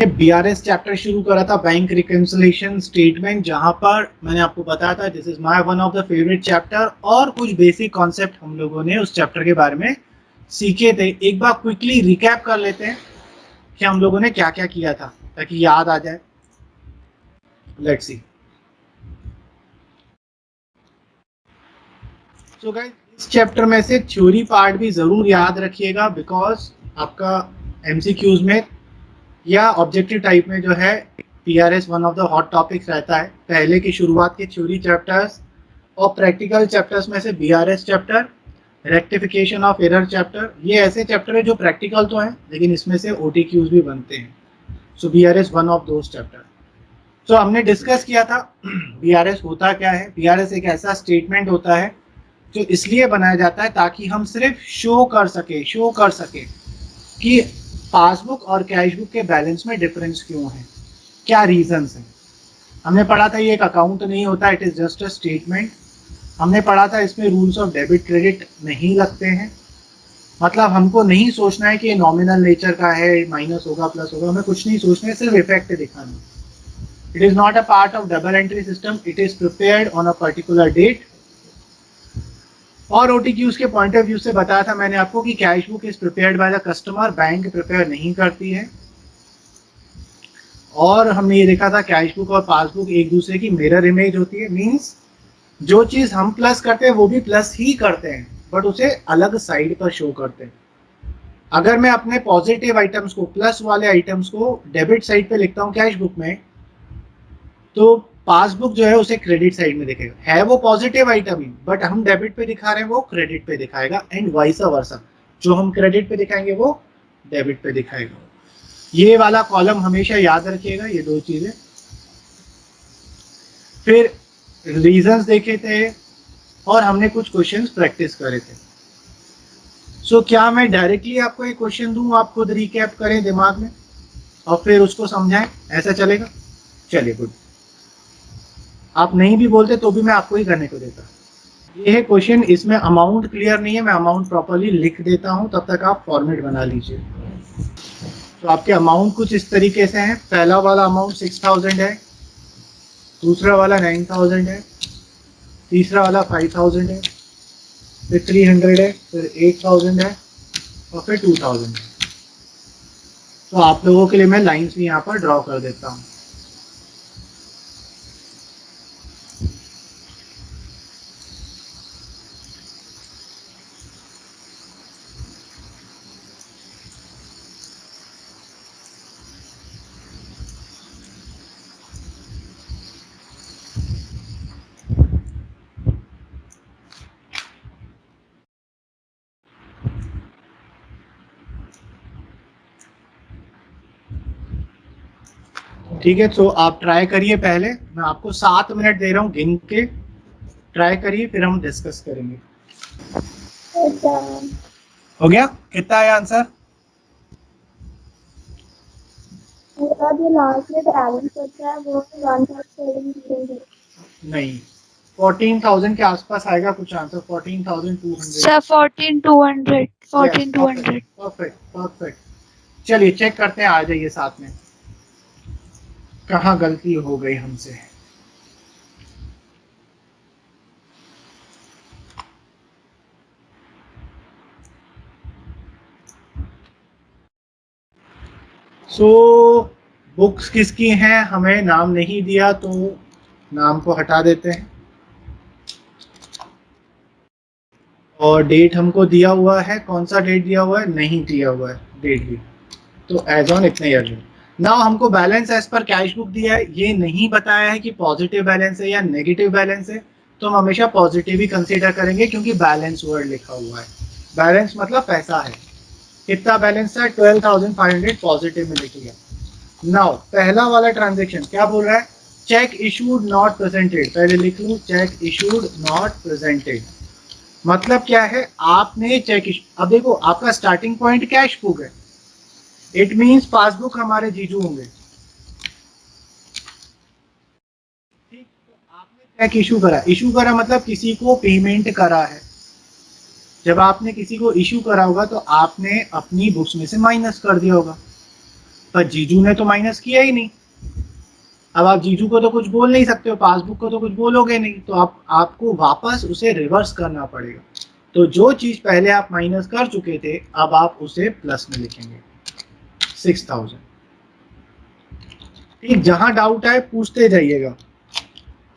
BRS chapter शुरू करा था, बैंक रिकंसिलिएशन स्टेटमेंट, जहां पर मैंने आपको बताया था this is my one of the favourite chapter, और कुछ बेसिक कॉन्सेप्ट हम लोगों ने उस चैप्टर के बारे में सीखे थे। एक बार क्विकली रिकैप कर लेते हैं कि हम लोगों ने क्या क्या किया था ताकि याद आ जाए। Let's see. सो गाइस, इस चैप्टर में से थ्योरी पार्ट भी जरूर याद रखिएगा, बिकॉज आपका एमसीक्यूज में या ऑब्जेक्टिव टाइप में जो है PRS one of the hot topics रहता है। पहले की शुरुआत के थ्योरी चैप्टर्स और प्रैक्टिकल चैप्टर्स में से BRS chapter, rectification of error chapter, ये ऐसे चैप्टर है जो प्रैक्टिकल तो हैं लेकिन इसमें से ओटीक्यूज भी बनते हैं। So BRS one of those chapter. So हमने डिस्कस किया था बीआरएस होता क्या है। बीआरएस एक ऐसा स्टेटमेंट होता है जो इसलिए बनाया जाता है ताकि हम सिर्फ शो कर सके कि पासबुक और कैश बुक के बैलेंस में डिफरेंस क्यों है, क्या रीजंस है। हमने पढ़ा था ये एक अकाउंट नहीं होता, it is just a statement. हमने पढ़ा था इसमें रूल्स ऑफ डेबिट क्रेडिट नहीं लगते हैं, मतलब हमको नहीं सोचना है कि ये नॉमिनल नेचर का है, माइनस होगा प्लस होगा, हमें कुछ नहीं सोचना है, सिर्फ इफेक्ट दिखाना। It is not a part of double entry system, it is prepared on a particular date. और ओटीक्यूज के पॉइंट ऑफ व्यू से बताया था मैंने आपको कि cash book is prepared by the customer, bank prepare नहीं करती है। और हमने ये देखा था कैश बुक और पासबुक एक दूसरे की मिरर इमेज होती है, मींस जो चीज हम प्लस करते हैं वो भी प्लस ही करते हैं, बट उसे अलग साइड पर शो करते हैं। अगर मैं अपने पॉजिटिव आइटम्स को, प्लस वाले आइटम्स को डेबिट साइड पे लिखता हूँ कैश बुक में, तो पासबुक जो है उसे क्रेडिट साइड में दिखेगा, है वो पॉजिटिव आइटम ही, बट हम डेबिट पे दिखा रहे हैं वो क्रेडिट पे दिखाएगा, एंड वाइस वर्सा, जो हम क्रेडिट पे दिखाएंगे वो डेबिट पे दिखाएगा। ये वाला कॉलम हमेशा याद रखिएगा, ये दो चीजें। फिर रीजंस देखे थे और हमने कुछ क्वेश्चंस प्रैक्टिस करे थे। सो क्या मैं डायरेक्टली आपको एक क्वेश्चन दूं, आप खुद रिकैप करें दिमाग में और फिर उसको समझाएं, ऐसा चलेगा? चलिए गुड। आप नहीं भी बोलते तो भी मैं आपको ही करने को देता। ये है क्वेश्चन, इसमें अमाउंट क्लियर नहीं है, मैं अमाउंट प्रॉपर्ली लिख देता हूं, तब तक आप फॉर्मेट बना लीजिए। तो आपके अमाउंट कुछ इस तरीके से हैं। पहला वाला अमाउंट 6000 है, दूसरा वाला 9000 है, तीसरा वाला 5000 है, फिर 300 है, फिर 8000 है और फिर 2000 है। तो आप लोगों के लिए मैं लाइंस भी यहाँ पर ड्रॉ कर देता हूँ। ठीक है, तो आप ट्राई करिए। पहले मैं आपको 7 मिनट दे रहा हूँ गिन के, ट्राई करिए, फिर हम डिस्कस करेंगे। हो गया? कितना है आंसर? जो लास्ट में बैलेंस होता है वो 1,700 नहीं, 14,000 के आसपास आएगा कुछ आंसर, 14,200। सर 14,200 14,200। Perfect perfect. चलिए चेक करते हैं, आ जाइए साथ में, कहाँ गलती हो गई हमसे। सो बुक्स किसकी हैं, हमें नाम नहीं दिया तो नाम को हटा देते हैं, और डेट हमको दिया हुआ है, कौन सा डेट दिया हुआ है, नहीं दिया हुआ है डेट भी, तो एज ऑन इतने ईयर। नाउ हमको बैलेंस एज पर कैश बुक दिया है, ये नहीं बताया है कि पॉजिटिव बैलेंस है या नेगेटिव बैलेंस है, तो हम हमेशा पॉजिटिव ही कंसीडर करेंगे क्योंकि बैलेंस वर्ड लिखा हुआ है। बैलेंस मतलब पैसा है। कितना बैलेंस है? 12,500 पॉजिटिव में लिख लिया। नाउ पहला वाला ट्रांजेक्शन क्या बोल रहा है? Check issued not presented. पहले लिख लूँ, चेक इशूड नॉट प्रेजेंटेड मतलब क्या है? आपने चेक, अब देखो आपका स्टार्टिंग पॉइंट कैश बुक है, इट मीन्स पासबुक हमारे जीजू होंगे, चेक इशू करा मतलब किसी को पेमेंट करा है। जब आपने किसी को इशू करा होगा तो आपने अपनी बुक्स में से माइनस कर दिया होगा, पर जीजू ने तो माइनस किया ही नहीं। अब आप जीजू को तो कुछ बोल नहीं सकते हो, पासबुक को तो कुछ बोलोगे नहीं, तो आपको वापस उसे रिवर्स करना पड़ेगा। तो जो चीज पहले आप माइनस कर चुके थे अब आप उसे प्लस में लिखेंगे 6000। ठीक, जहां डाउट आए पूछते जाइएगा।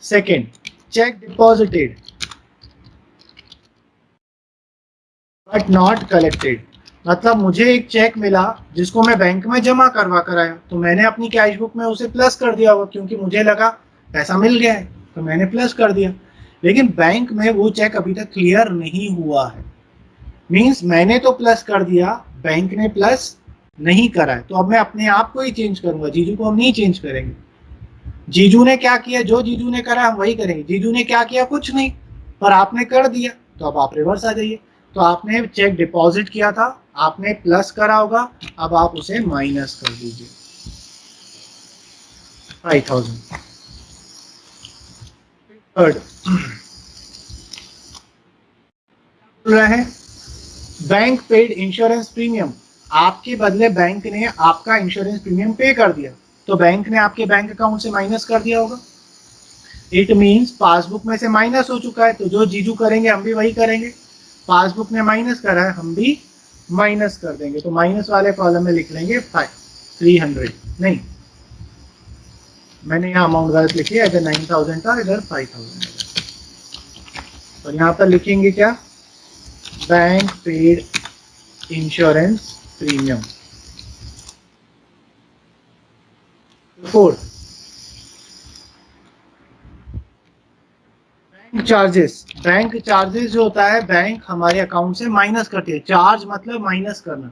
Second, check deposited but not collected, मतलब मुझे एक चेक मिला जिसको मैं बैंक में जमा करवा कर आया, तो मैंने अपनी कैश बुक में उसे प्लस कर दिया होगा क्योंकि मुझे लगा पैसा मिल गया है तो मैंने प्लस कर दिया। लेकिन बैंक में वो चेक अभी तक क्लियर नहीं हुआ है, मीन्स मैंने तो प्लस कर दिया, बैंक ने प्लस नहीं करा है, तो अब मैं अपने आप को ही चेंज करूंगा, जीजू को हम नहीं चेंज करेंगे। जीजू ने क्या किया, जो जीजू ने करा हम वही करेंगे। जीजू ने क्या किया, कुछ नहीं, पर आपने कर दिया, तो अब आप रिवर्स आ जाइए। तो आपने चेक डिपॉजिट किया था, आपने प्लस करा होगा, अब आप उसे माइनस कर दीजिए 5000। थर्ड बोल रहे हैं बैंक पेड इंश्योरेंस प्रीमियम, आपके बदले बैंक ने आपका इंश्योरेंस प्रीमियम पे कर दिया, तो बैंक ने आपके बैंक अकाउंट से माइनस कर दिया होगा। इट मीन्स पासबुक में से माइनस हो चुका है, तो जो जीजू करेंगे हम भी वही करेंगे। पासबुक में माइनस करा है, हम भी माइनस कर देंगे, तो माइनस वाले कॉलम में लिख लेंगे 300, नहीं मैंने यहाँ अमाउंट गलत लिखी है, इधर 9000 था, इधर 5000। और यहाँ पर लिखेंगे क्या, bank paid insurance premium. Fourth, bank charges. Bank charges जो होता है बैंक हमारे अकाउंट से माइनस करती है, चार्ज मतलब माइनस करना,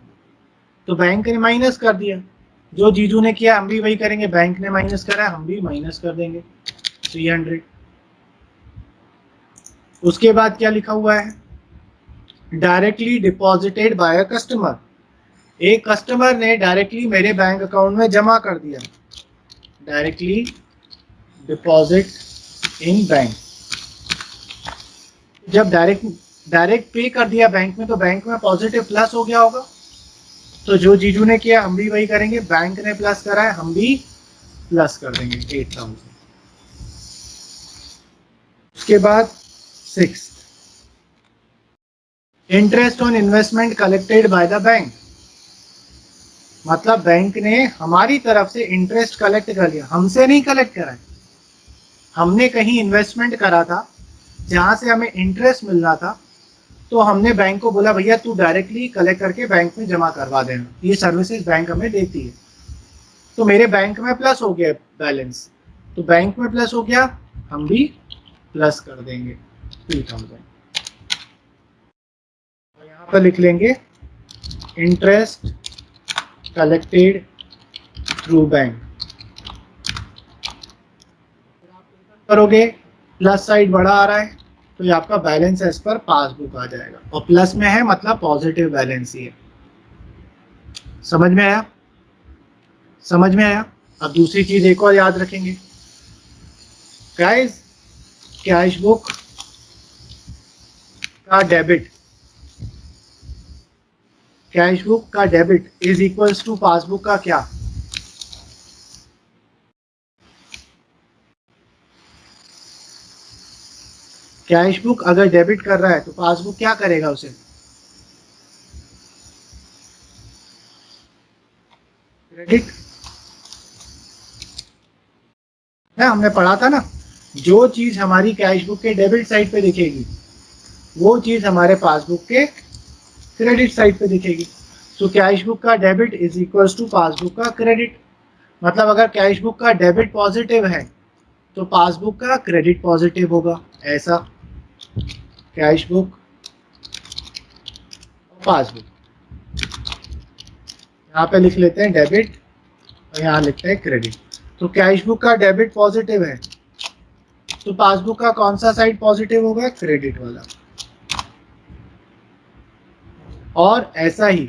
तो बैंक ने माइनस कर दिया, जो जीजू ने किया हम भी वही करेंगे, बैंक ने माइनस करा हम भी माइनस कर देंगे 300। उसके बाद क्या लिखा हुआ है, directly deposited bye a customer, एक कस्टमर ने डायरेक्टली मेरे बैंक अकाउंट में जमा कर दिया, डायरेक्टली डिपॉजिट इन बैंक। जब डायरेक्ट पे कर दिया बैंक में, तो बैंक में पॉजिटिव प्लस हो गया होगा, तो जो जीजू ने किया हम भी वही करेंगे, बैंक ने प्लस करा है हम भी प्लस कर देंगे 8000। उसके बाद 6, interest on investment collected by the bank, मतलब बैंक ने हमारी तरफ से इंटरेस्ट कलेक्ट कर लिया, हमसे नहीं कलेक्ट करा है, हमने कहीं इन्वेस्टमेंट करा था जहां से हमें इंटरेस्ट मिलना था, तो हमने बैंक को बोला भैया तू डायरेक्टली कलेक्ट करके बैंक में जमा करवा देना, ये सर्विसेज बैंक हमें देती है। तो मेरे बैंक में प्लस हो गया बैलेंस, तो बैंक में प्लस हो गया हम भी प्लस कर देंगे 2000। और यहाँ पर लिख लेंगे इंटरेस्ट कलेक्टेड थ्रू बैंक। करोगे प्लस साइड बड़ा आ रहा है, तो ये आपका बैलेंस एज पर पासबुक आ जाएगा, और प्लस में है मतलब पॉजिटिव बैलेंस ही है। समझ में आया, समझ में आया। अब दूसरी चीज एक और याद रखेंगे गाइस, कैश बुक का डेबिट, कैश बुक का debit is equals to passbook का क्या, कैश बुक अगर डेबिट कर रहा है तो पासबुक क्या करेगा उसे, क्रेडिट है, हमने पढ़ा था ना, जो चीज हमारी कैश बुक के डेबिट साइड पे दिखेगी वो चीज हमारे पासबुक के क्रेडिट साइड पे दिखेगी। तो कैश बुक का debit is equals to passbook का क्रेडिट, मतलब अगर कैश बुक का डेबिट पॉजिटिव है तो पासबुक का क्रेडिट पॉजिटिव होगा, ऐसा कैश बुक पासबुक। यहाँ पे लिख लेते हैं डेबिट और यहाँ लिखते हैं क्रेडिट। तो कैश बुक का डेबिट पॉजिटिव है तो पासबुक का कौन सा साइड पॉजिटिव होगा, क्रेडिट वाला। और ऐसा ही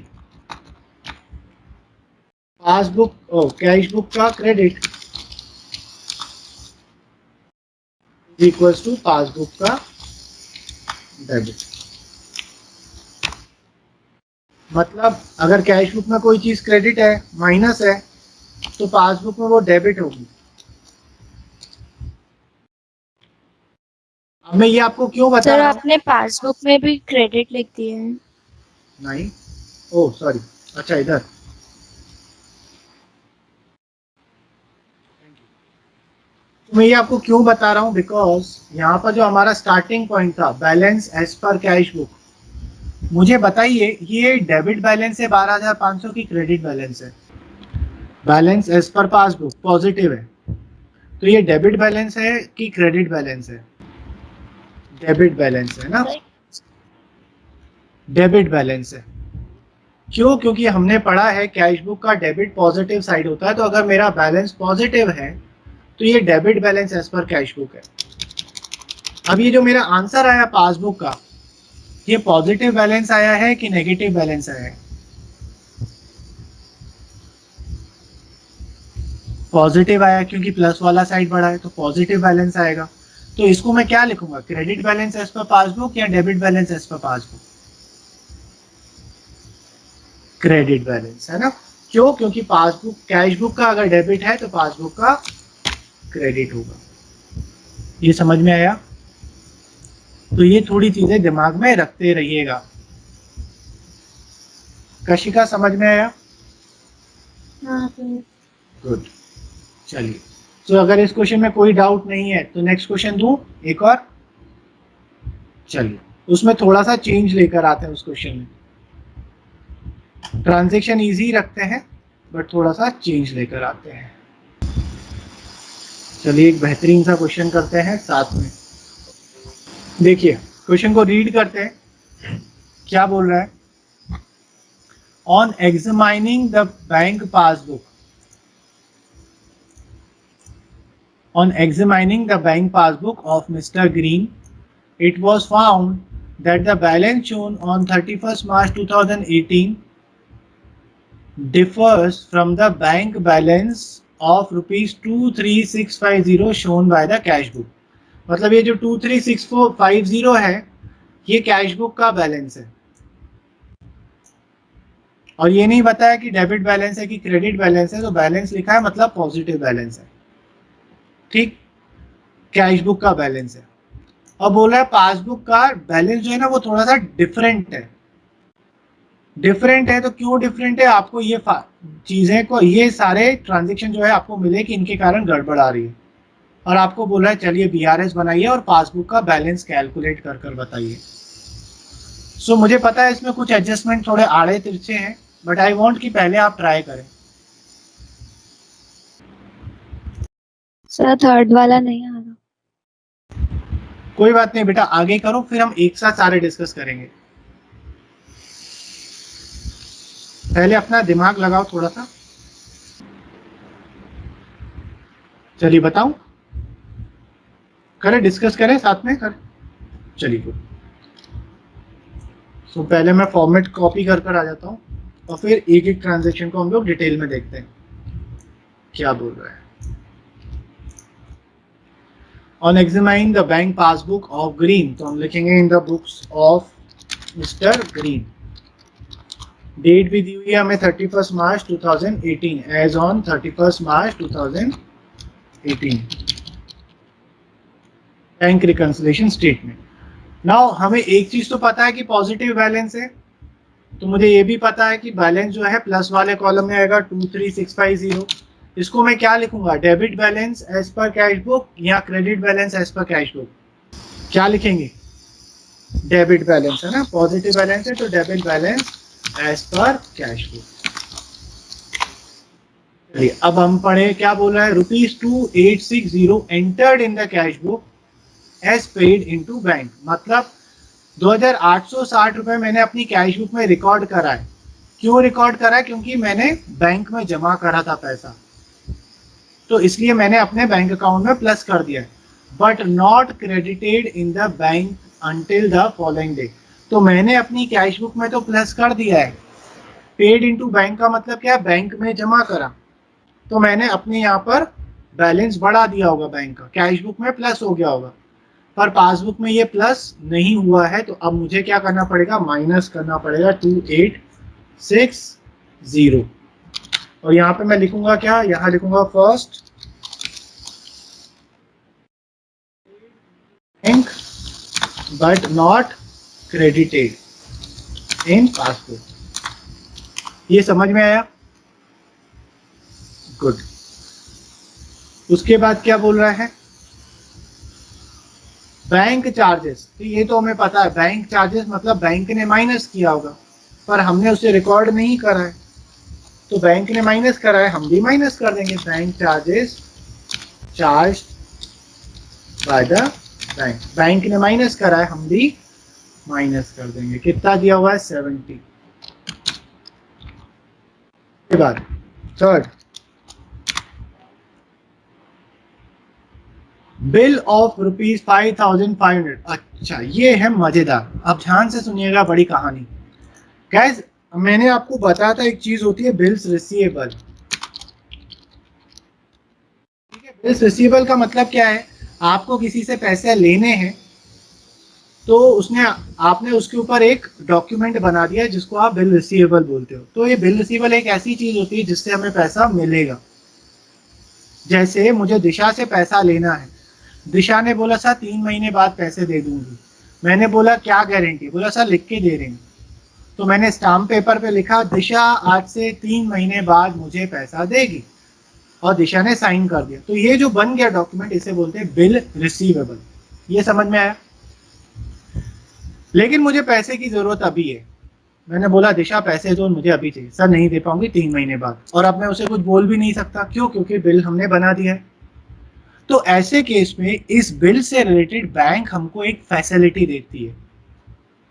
पासबुक कैश बुक का क्रेडिट इक्वल्स टू पासबुक का डेबिट। मतलब अगर कैश बुक में कोई चीज क्रेडिट है, माइनस है, तो पासबुक में वो डेबिट होगी। अब मैं ये आपको क्यों बता सर रहा हूँ? आपने पासबुक में भी क्रेडिट लिख दिए हैं। नहीं, ओ सॉरी, अच्छा इधर। तो मैं ये आपको क्यों बता रहा हूँ, बिकॉज यहाँ पर जो हमारा स्टार्टिंग पॉइंट था, बैलेंस एज पर कैश बुक, मुझे बताइए ये डेबिट बैलेंस है 12,500 की क्रेडिट बैलेंस है? बैलेंस एज पर पासबुक पॉजिटिव है, तो ये डेबिट बैलेंस है कि क्रेडिट बैलेंस है? डेबिट बैलेंस है ना, डेबिट बैलेंस है। क्यों? क्योंकि हमने पढ़ा है कैश बुक का डेबिट पॉजिटिव साइड होता है, तो अगर मेरा बैलेंस पॉजिटिव है तो ये डेबिट बैलेंस एज पर कैश बुक है। अब ये जो मेरा आंसर आया पासबुक का, ये पॉजिटिव बैलेंस आया है कि नेगेटिव बैलेंस आया है? पॉजिटिव आया, क्योंकि प्लस वाला साइड बढ़ा है तो पॉजिटिव बैलेंस आएगा। तो इसको मैं क्या लिखूंगा, क्रेडिट बैलेंस एज पर पासबुक या डेबिट बैलेंस एज पर पासबुक? क्रेडिट बैलेंस है ना। क्यों? क्योंकि पासबुक कैश बुक का अगर डेबिट है तो पासबुक का क्रेडिट होगा। ये समझ में आया? तो ये थोड़ी चीजें दिमाग में रखते रहिएगा। कशिका समझ में आया? हाँ सर। गुड। चलिए, तो अगर इस क्वेश्चन में कोई डाउट नहीं है तो नेक्स्ट क्वेश्चन दूं एक और? चलिए, उसमें थोड़ा सा चेंज लेकर आते हैं। उस क्वेश्चन में ट्रांजेक्शन इजी रखते हैं बट थोड़ा सा चेंज लेकर आते हैं। चलिए, एक बेहतरीन सा क्वेश्चन करते हैं साथ में। देखिए, क्वेश्चन को रीड करते हैं। क्या बोल रहा है? On examining the bank passbook, on examining the bank passbook of Mr. Green, it was found that the balance shown on 31st March 2018 differs from the bank balance of rupees 23650 shown by the cash book। मतलब ये जो 23650 है ये cash book का balance है, और ये नहीं बताया कि डेबिट बैलेंस है कि क्रेडिट बैलेंस है। तो बैलेंस लिखा है मतलब पॉजिटिव बैलेंस है, ठीक, कैश बुक का बैलेंस है। और बोल रहा है पासबुक का बैलेंस जो है ना वो थोड़ा सा डिफरेंट है। डिफरेंट है तो क्यों डिफरेंट है, आपको ये चीजें को, ये सारे ट्रांजेक्शन जो है आपको मिले कि इनके कारण गड़बड़ आ रही है, और आपको बोल रहा है चलिए बीआरएस बनाइए और पासबुक का बैलेंस कैलकुलेट कर कर बताइए। सो मुझे पता है इसमें कुछ एडजस्टमेंट थोड़े आड़े तिरछे हैं, बट आई वांट कि पहले आप ट्राई करें। सर थर्ड वाला नहीं आ रहा। कोई बात नहीं बेटा, आगे करो फिर हम एक साथ सारे डिस्कस करेंगे। पहले अपना दिमाग लगाओ थोड़ा सा। चलिए बताऊं, करें डिस्कस करें साथ में कर। चलिए, सो पहले मैं फॉर्मेट कॉपी कर कर आ जाता हूँ और फिर एक एक ट्रांजेक्शन को हम लोग डिटेल में देखते हैं क्या बोल रहा है। On examining the bank passbook of Green, तो हम लिखेंगे in the books of mister Green. Date भी दी हुई है हमें 31 March 2018, as on 31 March 2018। Bank reconciliation statement. नाउ हमें एक चीज तो पता है कि पॉजिटिव बैलेंस है, तो मुझे ये भी पता है कि बैलेंस जो है प्लस वाले कॉलम में आएगा 23650। इसको मैं क्या लिखूंगा, डेबिट बैलेंस एज पर कैश बुक या क्रेडिट बैलेंस एज पर कैश बुक? क्या लिखेंगे? डेबिट बैलेंस है ना, पॉजिटिव बैलेंस है तो डेबिट बैलेंस एज पर कैश बुक। चलिए, अब हम पढ़े क्या बोल रहा है, ₹2860 entered in the cash book as paid into bank. मतलब 2860 रुपए मैंने अपनी कैश बुक में रिकॉर्ड करा है। क्यों रिकॉर्ड करा है? क्योंकि मैंने बैंक में जमा करा था पैसा, तो इसलिए मैंने अपने बैंक अकाउंट में प्लस कर दिया है। But not credited in the bank until the following day. तो मैंने अपनी कैश बुक में तो प्लस कर दिया है, पेड इनटू बैंक का मतलब क्या है, बैंक में जमा करा, तो मैंने अपने यहाँ पर बैलेंस बढ़ा दिया होगा बैंक का, कैश बुक में प्लस हो गया होगा। पर पासबुक में ये प्लस नहीं हुआ है, तो अब मुझे क्या करना पड़ेगा, माइनस करना पड़ेगा 2860। और यहाँ पे मैं लिखूंगा क्या, यहाँ लिखूंगा first bank but not credited in passbook. ये समझ में आया? गुड। उसके बाद क्या बोल रहा है, बैंक चार्जेस। तो ये तो हमें पता है, बैंक चार्जेस मतलब बैंक ने माइनस किया होगा, पर हमने उसे रिकॉर्ड नहीं करा है, तो बैंक ने माइनस करा है, हम भी माइनस कर देंगे। Bank charges charge by the bank, bank ने माइनस करा है, हम भी माइनस कर देंगे। कितना दिया हुआ है, 70। के बाद थर्ड, बिल ऑफ ₹5,500। अच्छा, ये है मजेदार। अब ध्यान से सुनिएगा, बड़ी कहानी। गाइस, मैंने आपको बताया था एक चीज होती है बिल्स रिसीवेबल। ठीक है, बिल्स रिसीवेबल का मतलब क्या है, आपको किसी से पैसे लेने हैं, तो उसने आपने उसके ऊपर एक डॉक्यूमेंट बना दिया जिसको आप बिल रिसीवेबल बोलते हो। तो ये बिल रिसीवेबल एक ऐसी चीज होती है जिससे हमें पैसा मिलेगा। जैसे मुझे दिशा से पैसा लेना है, दिशा ने बोला सर 3 महीने बाद पैसे दे दूंगी। मैंने बोला क्या गारंटी, बोला सर लिख के दे रहे हैं। तो मैंने स्टाम्प पेपर पे लिखा दिशा आज से 3 महीने बाद मुझे पैसा देगी, और दिशा ने साइन कर दिया। तो ये जो बन गया डॉक्यूमेंट, इसे बोलते हैं बिल रिसीवेबल। ये समझ में आया? लेकिन मुझे पैसे की जरूरत अभी है। मैंने बोला दिशा पैसे दो, मुझे अभी चाहिए। सर नहीं दे पाऊंगी, 3 महीने बाद। और अब मैं उसे कुछ बोल भी नहीं सकता, क्यों? क्योंकि बिल हमने बना दिया है। तो ऐसे केस में इस बिल से रिलेटेड बैंक हमको एक फैसिलिटी देती है।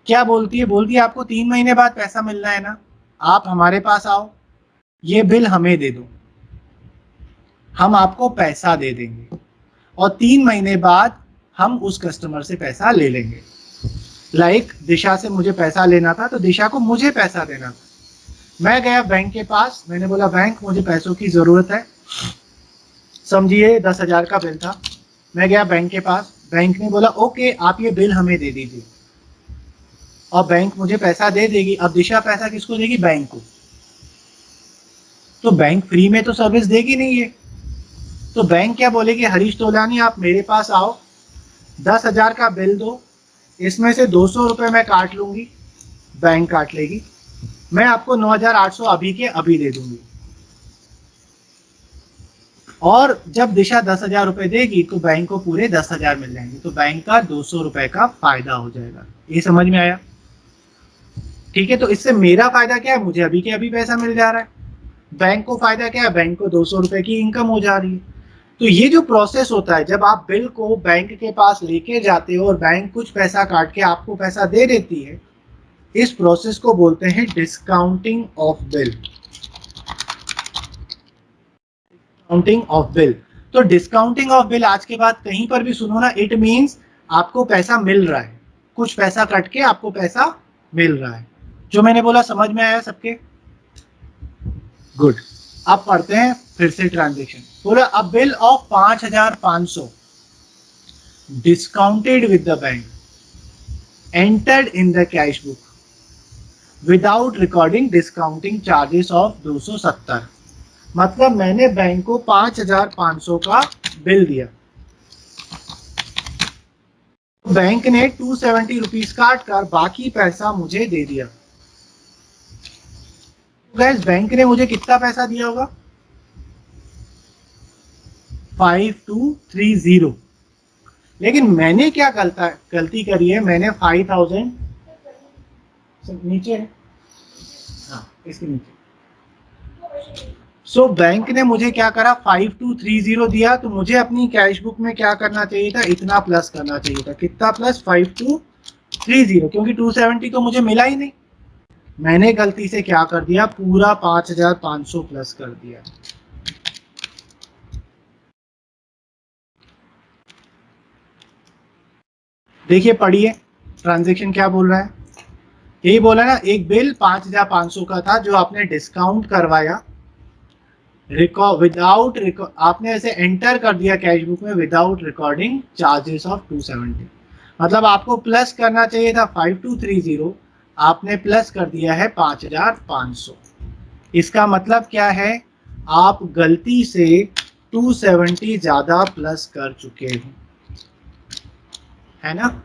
क्या बोलती है? बोलती है आपको 3 महीने बाद पैसा मिलना है ना, आप हमारे पास आओ, ये बिल हमें दे दो, हम आपको पैसा दे देंगे, और 3 महीने बाद हम उस कस्टमर से पैसा ले लेंगे। लाइक दिशा से मुझे पैसा लेना था, तो दिशा को मुझे पैसा देना था। मैं गया बैंक के पास, मैंने बोला बैंक मुझे पैसों की जरूरत है, समझिए 10,000 का बिल था। मैं गया बैंक के पास, बैंक ने बोला ओके आप ये बिल हमें दे दीजिए, और बैंक मुझे पैसा दे देगी। अब दिशा पैसा किसको देगी? बैंक को। तो बैंक फ्री में तो सर्विस देगी नहीं है, तो बैंक क्या बोलेगी, हरीश तोलानी आप मेरे पास आओ, 10,000 का बिल दो, इसमें से 200 रुपये मैं काट लूंगी, बैंक काट लेगी, मैं आपको 9,800 अभी के अभी दे दूंगी। और जब दिशा 10,000 रुपये देगी तो बैंक को पूरे 10,000 मिल जाएंगे, तो बैंक का 200 रुपये का फायदा हो जाएगा। ये समझ में आया? ठीक है, तो इससे मेरा फायदा क्या है, मुझे अभी के अभी पैसा मिल जा रहा है। बैंक को फायदा क्या है, बैंक को 200 रुपये की इनकम हो जा रही है। तो ये जो प्रोसेस होता है, जब आप बिल को बैंक के पास लेके जाते हो और बैंक कुछ पैसा काट के आपको पैसा दे देती है, इस प्रोसेस को बोलते हैं discounting of bill. Discounting of bill. तो डिस्काउंटिंग ऑफ बिल आज के बाद कहीं पर भी सुनो ना, इट मींस आपको पैसा मिल रहा है, कुछ पैसा कट के आपको पैसा मिल रहा है। जो मैंने बोला समझ में आया सबके? गुड। अब पढ़ते हैं फिर से ट्रांजेक्शन। बोला अ bill of 5,500 discounted with the bank entered in the cash book without recording discounting charges of 270। मतलब मैंने बैंक को 5,500 का बिल दिया, बैंक ने 270 रुपीज काट कर बाकी पैसा मुझे दे दिया। गैस बैंक ने मुझे कितना पैसा दिया होगा? 5,230। लेकिन मैंने क्या गलती करी है, मैंने 5,000 नीचे है, हाँ इसके नीचे। सो बैंक ने मुझे क्या करा, 5,230 दिया, तो मुझे अपनी कैश बुक में क्या करना चाहिए था, इतना प्लस करना चाहिए था। कितना प्लस? 5,230, क्योंकि 270 तो मुझे मिला ही नहीं। मैंने गलती से क्या कर दिया, पूरा 5,500 प्लस कर दिया। देखिए पढ़िए ट्रांजैक्शन क्या बोल रहा है। यही बोला ना, एक बिल 5,500 का था जो आपने डिस्काउंट करवाया, विदाउट आपने ऐसे एंटर कर दिया कैश बुक में विदाउट रिकॉर्डिंग चार्जेस ऑफ 270, मतलब आपको प्लस करना चाहिए था 5230, आपने प्लस कर दिया है 5500। इसका मतलब क्या है, आप गलती से 270 ज्यादा प्लस कर चुके हो, है ना।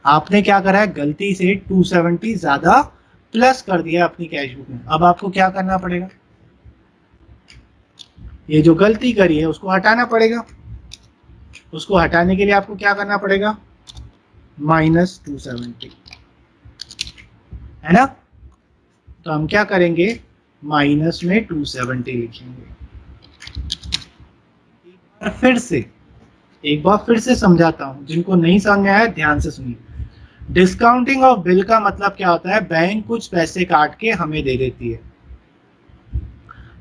आपने क्या करा है, गलती से 270 ज्यादा प्लस कर दिया अपनी कैश बुक में। अब आपको क्या करना पड़ेगा, ये जो गलती करी है उसको हटाना पड़ेगा। उसको हटाने के लिए आपको क्या करना पड़ेगा, -270, है ना। तो हम क्या करेंगे, माइनस में 270 लिखेंगे। एक बार फिर से समझाता हूं, जिनको नहीं समझ में आया ध्यान से सुनिए। डिस्काउंटिंग ऑफ बिल का मतलब क्या होता है, बैंक कुछ पैसे काट के हमें दे देती है।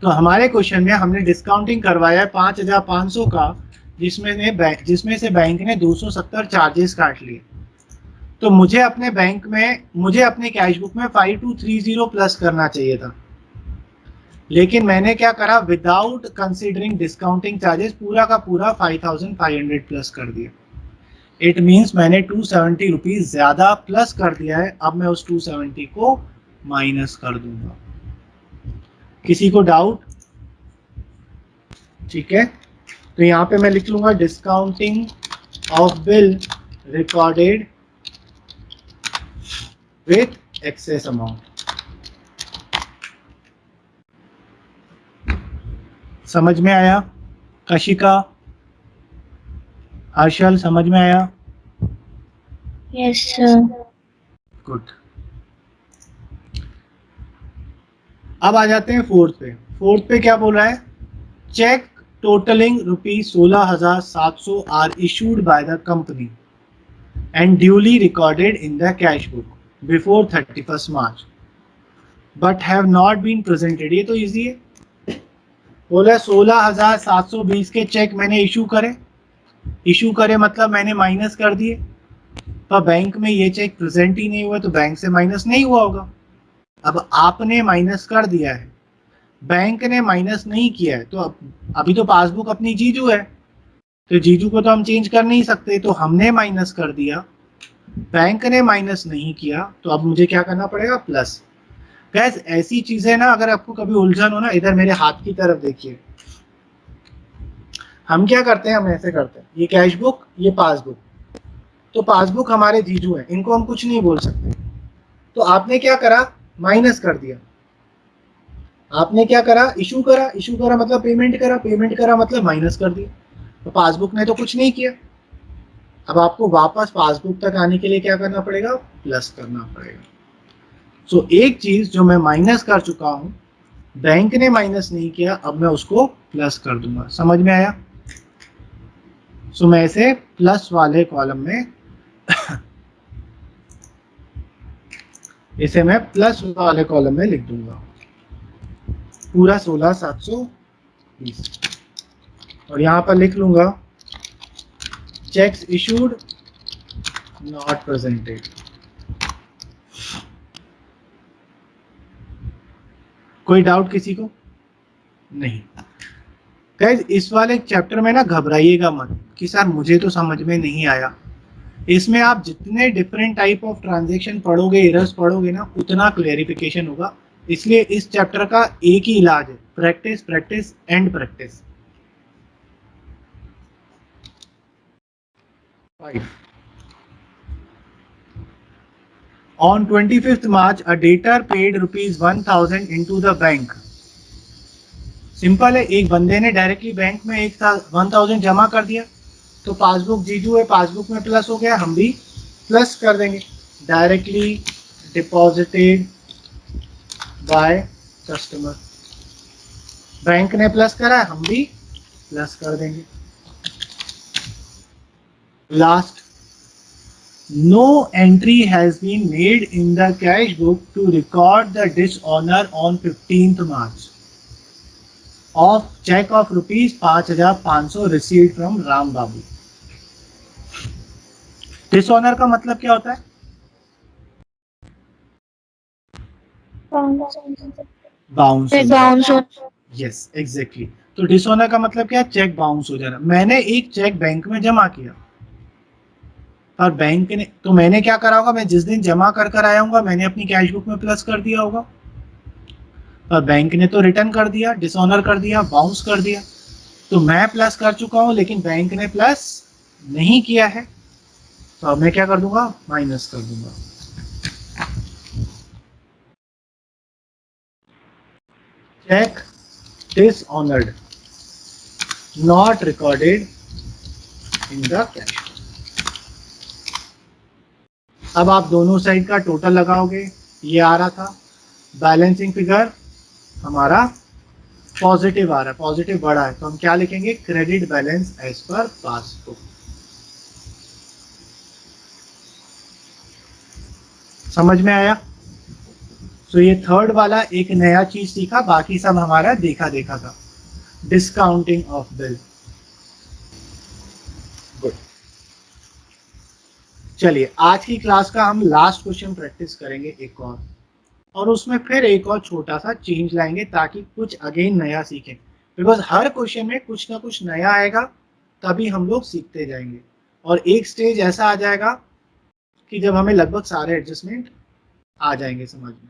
तो हमारे क्वेश्चन में हमने डिस्काउंटिंग करवाया है 5500 का, जिसमें से बैंक ने 270 चार्जेस काट लिए। तो मुझे अपने कैश बुक में 5230 प्लस करना चाहिए था, लेकिन मैंने क्या करा, विदाउट कंसीडरिंग डिस्काउंटिंग चार्जेस पूरा का पूरा 5500 प्लस कर दिया। इट मीन्स मैंने 270 रुपीज ज्यादा प्लस कर दिया है। अब मैं उस 270 को माइनस कर दूंगा। किसी को डाउट? ठीक है, तो यहाँ पे मैं लिख लूंगा discounting of bill recorded with excess amount. समझ में आया? कशिका, हर्षल, समझ में आया? Yes sir. गुड। अब आ जाते हैं फोर्थ पे। फोर्थ पे क्या बोल रहा है, चेक टोटलिंग ₹16,700 आर issued by the company and duly recorded in the cash book before 31 March but have not been presented. ये तो इजी है। बोला 16,720 के चेक मैंने इशू करे मतलब मैंने माइनस कर दिए, पर बैंक में ये चेक प्रेजेंट ही नहीं हुआ, तो बैंक से माइनस नहीं हुआ होगा। अब आपने माइनस कर दिया है, बैंक ने माइनस नहीं किया है, तो अभी तो पासबुक अपनी जीजू है, तो जीजू को तो हम चेंज कर नहीं सकते, तो हमने माइनस कर दिया, बैंक ने माइनस नहीं किया, तो अब मुझे क्या करना पड़ेगा, प्लस। गैस ऐसी चीजें ना, अगर आपको कभी उलझन हो ना, इधर मेरे हाथ की तरफ देखिए। हम क्या करते हैं, हम ऐसे करते हैं, ये कैश बुक, ये पासबुक, तो पासबुक हमारे जीजू है, इनको हम कुछ नहीं बोल सकते। तो आपने क्या करा, माइनस कर दिया। आपने क्या करा, इशू करा मतलब पेमेंट करा मतलब माइनस कर दिया। तो पासबुक ने तो कुछ नहीं किया। अब आपको वापस पासबुक तक आने के लिए क्या करना पड़ेगा, प्लस करना पड़ेगा। सो एक चीज जो मैं माइनस कर चुका हूं, बैंक ने माइनस नहीं किया, अब मैं उसको प्लस कर दूंगा। समझ में आया? सो मैं इसे प्लस वाले कॉलम में इसे मैं प्लस वाले कॉलम में लिख दूंगा, पूरा 16,720, और यहां पर लिख लूंगा चेक्स इशूड नॉट प्रेजेंटेड। कोई डाउट किसी को? नहीं। गाइस इस वाले चैप्टर में ना घबराइएगा मत कि सर मुझे तो समझ में नहीं आया। इसमें आप जितने डिफरेंट टाइप ऑफ ट्रांजैक्शन पढ़ोगे, एरर्स पढ़ोगे ना, उतना क्लेरिफिकेशन होगा। इसलिए इस चैप्टर का एक ही इलाज है, practice practice and practice. 5 On 25th March, a debtor paid ₹1,000 into the bank. Simple है, एक बंदे ने डायरेक्टली बैंक में 1,000 जमा कर दिया, तो पासबुक जीजू है, पासबुक में प्लस हो गया, हम भी प्लस कर देंगे। Directly deposited by customer, bank ने प्लस करा, हम भी प्लस कर देंगे। Last, no entry has been made in the cash book to record the dishonor on 15th March of check of ₹5,500 received from Ram Babu. Dishonour का मतलब क्या होता है? बाउंस। Yes exactly. तो डिसऑनर का मतलब क्या है? चेक बाउंस हो जाना। मैंने एक चेक बैंक में जमा किया और बैंक ने, तो मैंने क्या करा होगा, मैं जिस दिन जमा कर कर आया हूँ मैंने अपनी कैश बुक में प्लस कर दिया होगा, और बैंक ने तो रिटर्न कर दिया, डिसऑनर कर दिया, बाउंस कर दिया। तो मैं प्लस कर चुका हूं लेकिन बैंक ने प्लस नहीं किया है, तो अब मैं क्या कर दूंगा? माइनस कर दूंगा। Cheque dishonoured not recorded in the cash. अब आप दोनों साइड का टोटल लगाओगे, ये आ रहा था, बैलेंसिंग फिगर हमारा पॉजिटिव आ रहा है, पॉजिटिव बढ़ा है, तो हम क्या लिखेंगे? क्रेडिट बैलेंस एज पर पासबुक। समझ में आया? तो ये थर्ड वाला एक नया चीज सीखा, बाकी सब हमारा देखा देखा था। Discounting of bill. गुड। चलिए आज की क्लास का हम लास्ट क्वेश्चन प्रैक्टिस करेंगे एक और उसमें फिर एक और छोटा सा चेंज लाएंगे ताकि कुछ अगेन नया सीखें, बिकॉज हर क्वेश्चन में कुछ ना कुछ नया आएगा, तभी हम लोग सीखते जाएंगे। और एक स्टेज ऐसा आ जाएगा कि जब हमें लगभग सारे एडजस्टमेंट आ जाएंगे समझ में।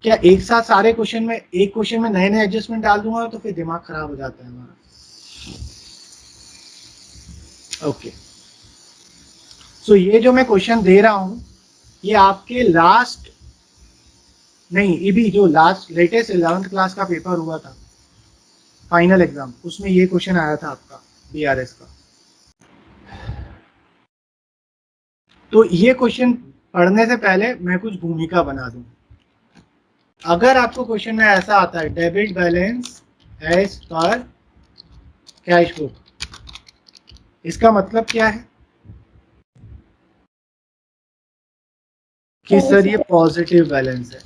क्या एक साथ सारे क्वेश्चन में, एक क्वेश्चन में नए नए एडजस्टमेंट डाल दूंगा तो फिर दिमाग खराब हो जाता है हमारा। ओके, सो ये जो मैं क्वेश्चन दे रहा हूं ये आपके लास्ट, नहीं ये भी जो लास्ट लेटेस्ट 11th क्लास का पेपर हुआ था फाइनल एग्जाम, उसमें ये क्वेश्चन आया था आपका बीआरएस का। तो ये क्वेश्चन पढ़ने से पहले मैं कुछ भूमिका बना दूं। अगर आपको क्वेश्चन में ऐसा आता है डेबिट बैलेंस एज पर कैश बुक, इसका मतलब क्या है कि सर ये पॉजिटिव बैलेंस है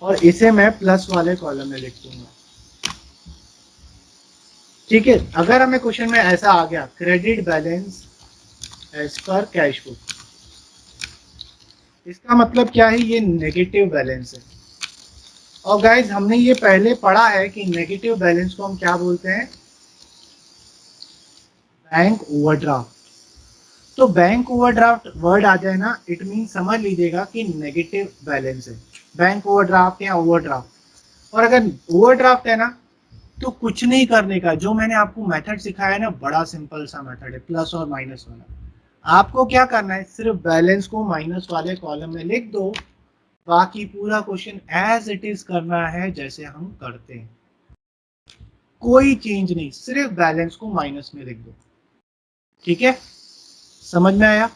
और इसे मैं प्लस वाले कॉलम में लिख दूंगा। ठीक है, अगर हमें क्वेश्चन में ऐसा आ गया क्रेडिट बैलेंस एज पर कैश बुक, इसका मतलब क्या है? ये नेगेटिव बैलेंस है। और गाइज हमने ये पहले पढ़ा है कि नेगेटिव बैलेंस को हम क्या बोलते हैं? Bank overdraft. तो बैंक ओवरड्राफ्ट वर्ड आ जाए ना, इट मीन समझ लीजिएगा कि नेगेटिव बैलेंस है, बैंक ओवरड्राफ्ट या ओवरड्राफ्ट। और अगर ओवरड्राफ्ट है ना तो कुछ नहीं करने का, जो मैंने आपको मेथड सिखाया है ना, बड़ा सिंपल सा मेथड है, प्लस और माइनस वाला। आपको क्या करना है? सिर्फ बैलेंस को माइनस वाले कॉलम में लिख दो, बाकी पूरा क्वेश्चन एज इट इज करना है जैसे हम करते हैं, कोई चेंज नहीं, सिर्फ बैलेंस को माइनस में लिख दो। ठीक है, समझ में आया?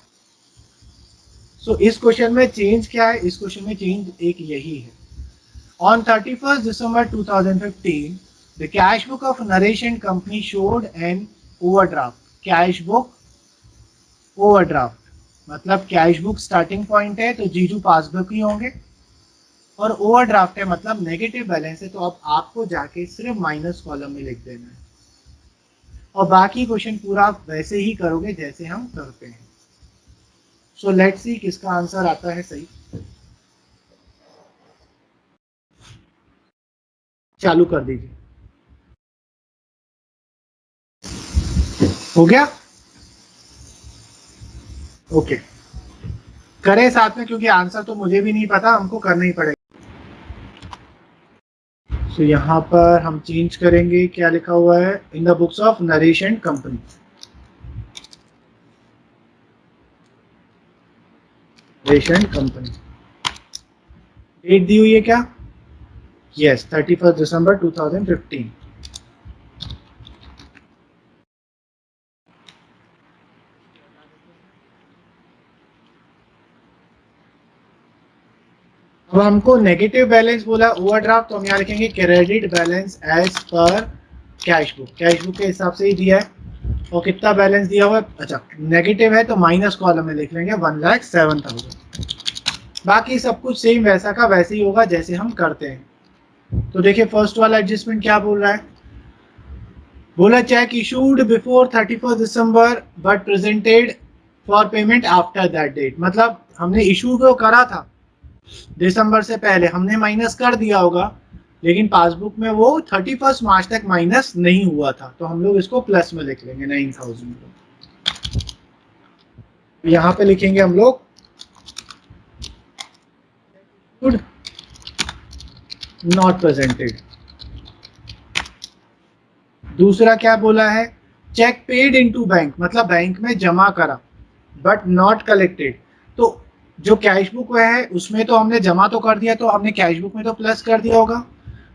सो इस क्वेश्चन में चेंज क्या है? इस क्वेश्चन में चेंज एक यही है। On 31st December 2015, the cash book of Naresh and Company showed an overdraft. Cash book overdraft मतलब कैश बुक स्टार्टिंग पॉइंट है तो जीजू पासबुक ही होंगे, और ओवरड्राफ्ट है मतलब नेगेटिव बैलेंस है, तो अब आपको जाके सिर्फ माइनस कॉलम में लिख देना है और बाकी क्वेश्चन पूरा आप वैसे ही करोगे जैसे हम करते हैं। सो लेट्स सी किसका आंसर आता है सही। चालू कर दीजिए। हो गया? ओके, करें साथ में क्योंकि आंसर तो मुझे भी नहीं पता, हमको करना ही पड़ेगा। तो यहाँ पर हम चेंज करेंगे, क्या लिखा हुआ है? In the books of Naresh and company. Naresh and company, date दी हुई है क्या? Yes, 31st December 2015। अब हमको नेगेटिव बैलेंस बोला ओवरड्राफ्ट, तो हम यहाँ लिखेंगे क्रेडिट बैलेंस एज पर कैश बुक, कैश बुक के हिसाब से ही दिया है। और कितना बैलेंस दिया हुआ है? अच्छा नेगेटिव है तो माइनस कॉलम में लिख लेंगे 1,07,000। बाकी सब कुछ सेम वैसा का वैसे ही होगा जैसे हम करते हैं। तो देखिए फर्स्ट वाला एडजस्टमेंट क्या बोल रहा है? बोला cheque issued before 31st December but presented for payment after that date, मतलब हमने इशू तो करा था दिसंबर से पहले हमने माइनस कर दिया होगा, लेकिन पासबुक में वो 31 मार्च तक माइनस नहीं हुआ था, तो हम लोग इसको प्लस में लिख लेंगे 9000 को। यहाँ पे लिखेंगे हम लोग गुड नॉट प्रेजेंटेड। दूसरा क्या बोला है, चेक पेड इनटू बैंक, मतलब बैंक में जमा करा बट नॉट कलेक्टेड। तो जो कैश बुक है उसमें तो हमने जमा तो कर दिया, तो हमने कैश बुक में तो प्लस कर दिया होगा,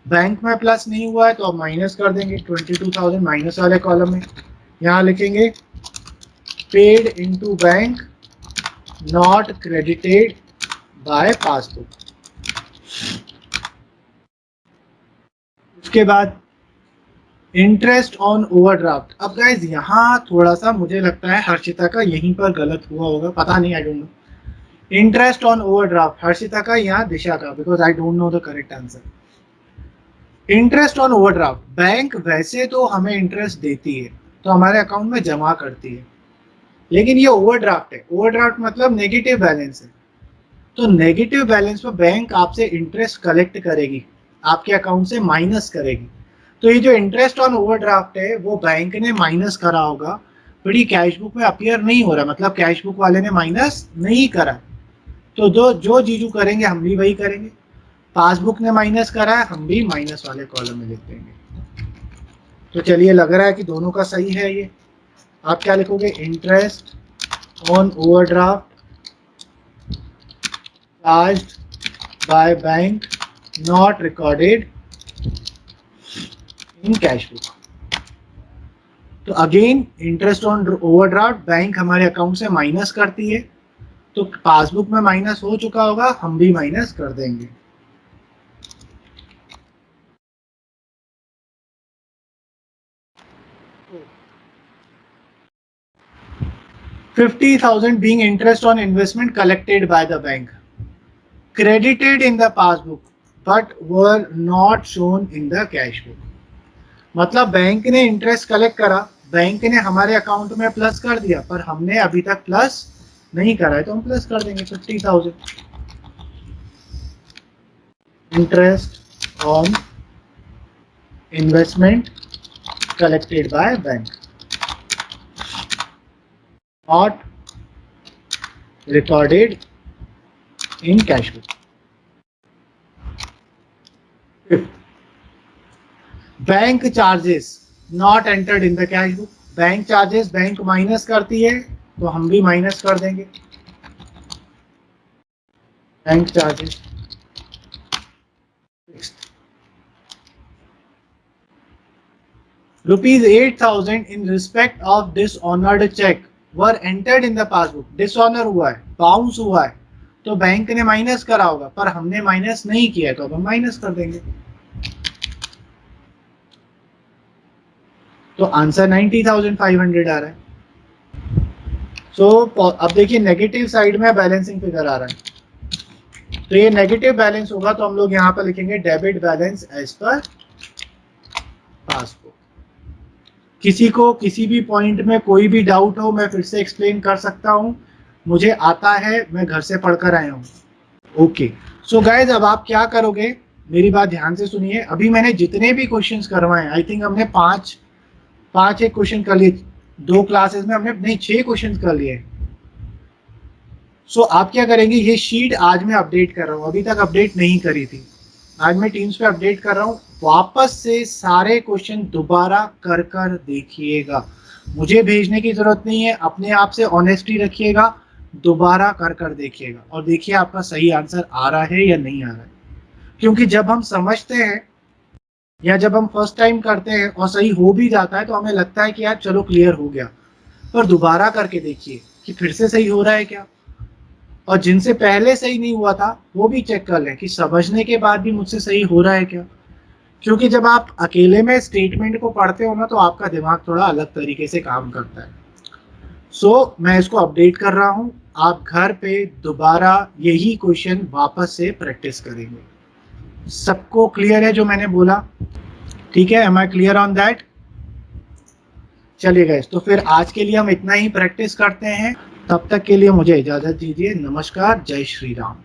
बैंक में प्लस नहीं हुआ है तो अब माइनस कर देंगे 22,000 माइनस वाले कॉलम में। यहाँ लिखेंगे paid into bank not credited bye passbook. उसके बाद इंटरेस्ट ऑन ओवरड्राफ्ट। अब गाइज यहाँ थोड़ा सा मुझे लगता है हर्षिता का यहीं पर गलत हुआ होगा, पता नहीं, I don't know. Interest on overdraft Harshita का, यहाँ दिशा का, because I don't know the correct answer. Interest on overdraft, bank वैसे तो हमें इंटरेस्ट देती है तो हमारे अकाउंट में जमा करती है, लेकिन ये ओवरड्राफ्ट है। ओवरड्राफ्ट मतलब नेगेटिव बैलेंस है, तो नेगेटिव बैलेंस पर बैंक आपसे इंटरेस्ट कलेक्ट करेगी, आपके अकाउंट से माइनस करेगी। तो ये जो इंटरेस्ट ऑन ओवरड्राफ्ट है वो बैंक ने माइनस करा होगा, बट ये कैश बुक में अपीयर नहीं हो रहा, मतलब कैश बुक वाले ने माइनस नहीं करा। तो जो जीजू करेंगे हम भी वही करेंगे, पासबुक ने माइनस करा है, हम भी माइनस वाले कॉलम में लिख देंगे। तो चलिए, लग रहा है कि दोनों का सही है ये। आप क्या लिखोगे, interest on overdraft charged by bank not recorded in cash book. तो again interest on overdraft bank हमारे अकाउंट से माइनस करती है, तो पासबुक में माइनस हो चुका होगा, हम भी माइनस कर देंगे। $50,000 being interest on investment collected by the bank, credited in the passbook but were not shown in the cash book। मतलब बैंक ने इंटरेस्ट कलेक्ट करा, बैंक ने हमारे अकाउंट में प्लस कर दिया, पर हमने अभी तक प्लस नहीं करा है, तो हम प्लस कर देंगे 50,000। Interest on investment collected by bank not recorded in cash book. Bank charges not entered in the cash book, bank charges bank minus करती है तो हम भी माइनस कर देंगे bank charges. ₹8,000 in respect of dishonored check were entered in the passbook। Dishonour हुआ है, bounce हुआ है, तो बैंक ने माइनस करा होगा, पर हमने माइनस नहीं किया है, तो अब हम माइनस कर देंगे। तो आंसर 90,500 आ रहा है। सो अब देखिए नेगेटिव साइड में बैलेंसिंग फिगर आ रहा है, तो ये नेगेटिव बैलेंस होगा, तो हम लोग यहाँ पर लिखेंगे डेबिट बैलेंस एज पर पासबुक। किसी को किसी भी पॉइंट में कोई भी डाउट हो, मैं फिर से एक्सप्लेन कर सकता हूँ, मुझे आता है, मैं घर से पढ़कर आया हूँ। ओके, सो गाइज अब आप क्या करोगे, मेरी बात ध्यान से सुनिए। अभी मैंने जितने भी क्वेश्चंस करवाए, आई थिंक हमने पांच एक क्वेश्चन कर लिए, 2 क्लासेस में हमने नहीं 6 क्वेश्चन कर लिए। सो आप क्या करेंगे, ये शीट आज मैं अपडेट कर रहा हूँ, अभी तक अपडेट नहीं करी थी, आज मैं टीम्स पे अपडेट कर रहा हूँ। वापस से सारे क्वेश्चन दोबारा कर कर देखिएगा, मुझे भेजने की जरूरत नहीं है, अपने आप से ऑनेस्टी रखिएगा, दोबारा कर कर देखिएगा और देखिए आपका सही आंसर आ रहा है या नहीं आ रहा है। क्योंकि जब हम समझते हैं या जब हम फर्स्ट टाइम करते हैं और सही हो भी जाता है, तो हमें लगता है कि यार चलो क्लियर हो गया, पर दोबारा करके देखिए कि फिर से सही हो रहा है क्या, और जिनसे पहले सही नहीं हुआ था वो भी चेक कर लें कि समझने के बाद भी मुझसे सही हो रहा है क्या। क्योंकि जब आप अकेले में स्टेटमेंट को पढ़ते हो ना, तो आपका दिमाग थोड़ा अलग तरीके से काम करता है। सो मैं इसको अपडेट कर रहा हूँ, आप घर पे दोबारा यही क्वेश्चन वापस से प्रैक्टिस करेंगे। सबको क्लियर है जो मैंने बोला, ठीक है, am I clear on that? चलिए गाइस, तो फिर आज के लिए हम इतना ही प्रैक्टिस करते हैं, तब तक के लिए मुझे इजाजत दीजिए। नमस्कार, जय श्री राम।